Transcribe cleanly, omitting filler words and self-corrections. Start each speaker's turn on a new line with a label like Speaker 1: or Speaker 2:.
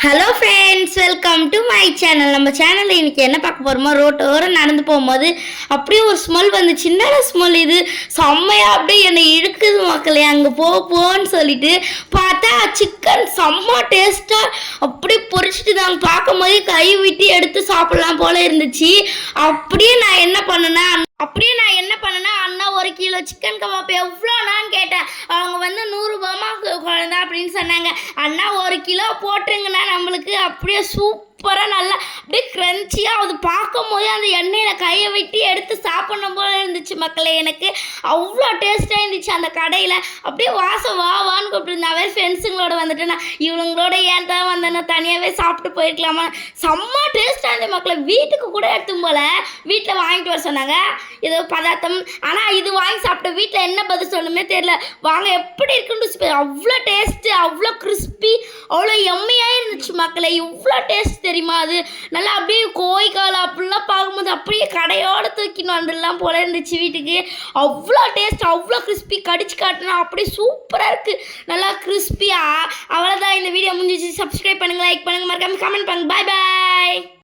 Speaker 1: Hello friends, welcome to my channel. நம்ம சேனலில் இன்றைக்கி என்ன பார்க்க போகிறோமோ, ரோட்டோரம் நடந்து போகும்போது அப்படியே ஒரு ஸ்மெல் வந்து சின்ன ஸ்மெல். இது செம்மையாக அப்படியே என்னை இழுக்குது மக்களே. அங்கே போன்னு சொல்லிட்டு பார்த்தா சிக்கன் செம்ம டேஸ்ட்டாக அப்படியே பொரிச்சிட்டு தாங்க. பார்க்கும் போதே கை விட்டு எடுத்து சாப்பிட்லாம் போல இருந்துச்சு. அப்படியே நான் என்ன பண்ணேன்னா அண்ணா 1 கிலோ சிக்கன் கபாப் எவ்வளோனான்னு கேட்டேன். அவங்க வந்து 100 ரூபாமா குழந்தை அப்படின்னு சொன்னாங்க. அண்ணா 1 கிலோ போட்டுருங்கண்ணா, நம்மளுக்கு அப்படியே சூப்பராக நல்லா அப்படியே க்ரன்ச்சியாக அது பார்க்கும் போதே அந்த எண்ணெயில் கையை விட்டு எடுத்து சாப்பிடணும் போல இருந்துச்சு மக்களே. எனக்கு அவ்வளோ டேஸ்ட்டாக இருந்துச்சு அந்த கடையில். அப்படியே வாசம் வான்னு கூப்பிட்டுருந்தேன். வேறு ஃப்ரெண்ட்ஸுங்களோட வந்துட்டு நான் இவங்களோட ஏன் தான் வந்தேன்னா தனியாகவே சாப்பிட்டு போயிருக்கலாமா. செம்ம டேஸ்ட்டாக இருந்துச்சு மக்களே. வீட்டுக்கு கூட எடுத்தும் போல் வீட்டில் வாங்கிட்டு வர சொன்னாங்க ஏதோ பதார்த்தம். ஆனால் இது வாங்கி சாப்பிட்ட வீட்டில் என்ன பதில் சொல்லணுமே தெரியல. வாங்க எப்படி இருக்குன்னு அவ்வளோ டேஸ்ட்டு, அவ்வளோ கிறிஸ்பி, அவ்வளோ எம்மையாக இருந்துச்சு மக்களே. இவ்வளோ டேஸ்ட் தெரியுமா. அது நல்லா அப்படியே கோய்க்கால் அப்படிலாம் பார்க்கும்போது அப்படியே கடையோடு தூக்கின்னு வந்துடலாம் போல இருந்துச்சு வீட்டுக்கு. அவ்வளோ டேஸ்ட், அவ்வளோ கிறிஸ்பி. கடிச்சு காட்டினா அப்படியே சூப்பராக இருக்குது, நல்லா கிறிஸ்பியாக. அவ்வளோதான், இந்த வீடியோ முடிஞ்சிச்சு. சப்ஸ்கிரைப் பண்ணுங்கள், லைக் பண்ணுங்கள், மறக்காம கமெண்ட் பண்ணுங்கள். பாய் பாய்.